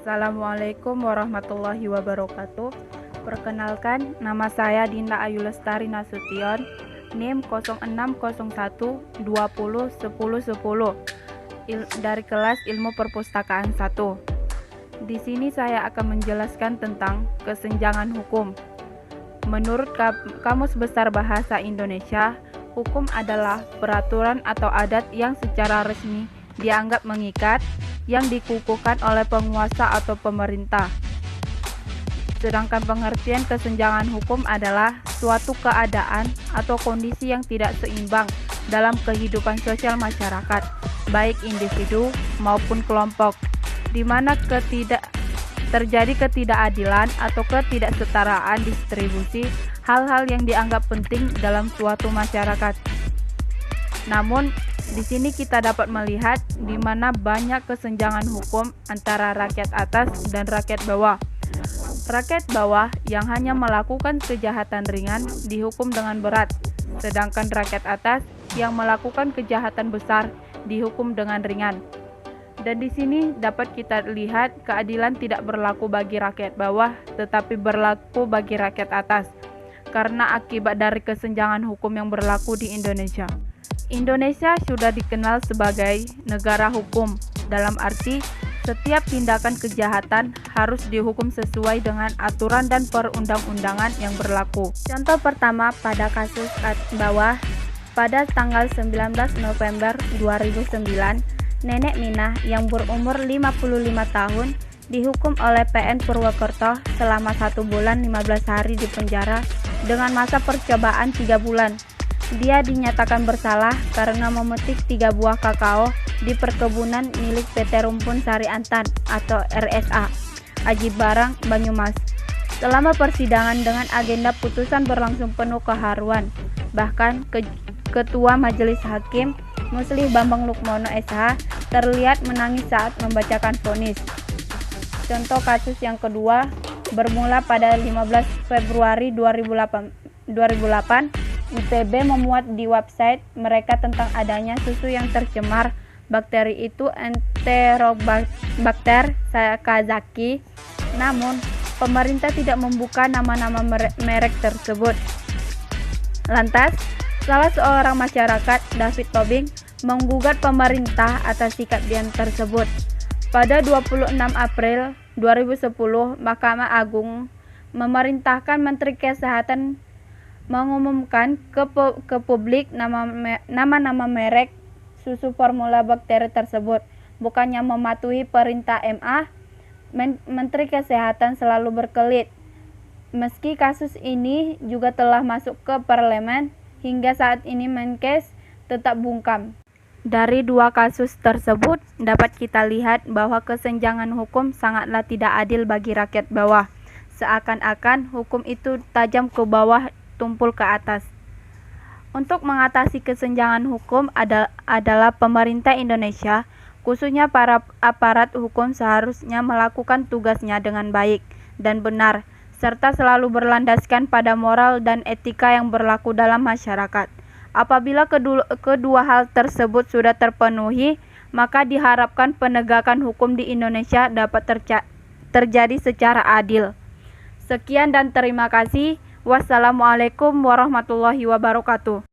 Assalamualaikum warahmatullahi wabarakatuh. Perkenalkan, nama saya Dinda Ayu Lestari Nasution, NIM 0601201010 dari kelas Ilmu Perpustakaan 1. Di sini saya akan menjelaskan tentang kesenjangan hukum. Menurut Kamus Besar Bahasa Indonesia, hukum adalah peraturan atau adat yang secara resmi dianggap mengikat, yang dikukuhkan oleh penguasa atau pemerintah. Sedangkan pengertian kesenjangan hukum adalah suatu keadaan atau kondisi yang tidak seimbang dalam kehidupan sosial masyarakat, baik individu maupun kelompok, di mana terjadi ketidakadilan atau ketidaksetaraan distribusi hal-hal yang dianggap penting dalam suatu masyarakat. Namun, di sini kita dapat melihat di mana banyak kesenjangan hukum antara rakyat atas dan rakyat bawah. Rakyat bawah yang hanya melakukan kejahatan ringan dihukum dengan berat, sedangkan rakyat atas yang melakukan kejahatan besar dihukum dengan ringan. Dan di sini dapat kita lihat keadilan tidak berlaku bagi rakyat bawah, tetapi berlaku bagi rakyat atas, karena akibat dari kesenjangan hukum yang berlaku di Indonesia. Indonesia sudah dikenal sebagai negara hukum, dalam arti setiap tindakan kejahatan harus dihukum sesuai dengan aturan dan perundang-undangan yang berlaku. Contoh pertama pada kasus bawah, pada tanggal 19 November 2009, Nenek Minah yang berumur 55 tahun dihukum oleh PN Purwokerto selama 1 bulan 15 hari di penjara dengan masa percobaan 3 bulan. Dia dinyatakan bersalah karena memetik 3 buah kakao di perkebunan milik PT Rumpun Sari Antan atau RSA, Aji Barang, Banyumas. Selama persidangan dengan agenda putusan berlangsung penuh keharuan. Bahkan Ketua Majelis Hakim Muslih Bambang Lukmono SH terlihat menangis saat membacakan vonis. Contoh kasus yang kedua bermula pada 15 Februari 2008. IPB memuat di website mereka tentang adanya susu yang tercemar bakteri itu Enterobacter sakazaki. Namun, pemerintah tidak membuka nama-nama merek tersebut. Lantas, salah seorang masyarakat, David Tobing, menggugat pemerintah atas sikap dia tersebut. Pada 26 April 2010, Mahkamah Agung memerintahkan Menteri Kesehatan mengumumkan ke publik nama-nama merek susu formula bakteri tersebut. Bukannya mematuhi perintah MA, Menteri Kesehatan selalu berkelit. Meski kasus ini juga telah masuk ke parlemen, hingga saat ini Menkes tetap bungkam. Dari 2 kasus tersebut dapat kita lihat bahwa kesenjangan hukum sangatlah tidak adil bagi rakyat bawah. Seakan-akan hukum itu tajam ke bawah, tumpul ke atas. Untuk mengatasi kesenjangan hukum adalah pemerintah Indonesia, khususnya para aparat hukum seharusnya melakukan tugasnya dengan baik dan benar, serta selalu berlandaskan pada moral dan etika yang berlaku dalam masyarakat. Apabila kedua hal tersebut sudah terpenuhi, maka diharapkan penegakan hukum di Indonesia dapat terjadi secara adil. Sekian dan terima kasih. Wassalamualaikum warahmatullahi wabarakatuh.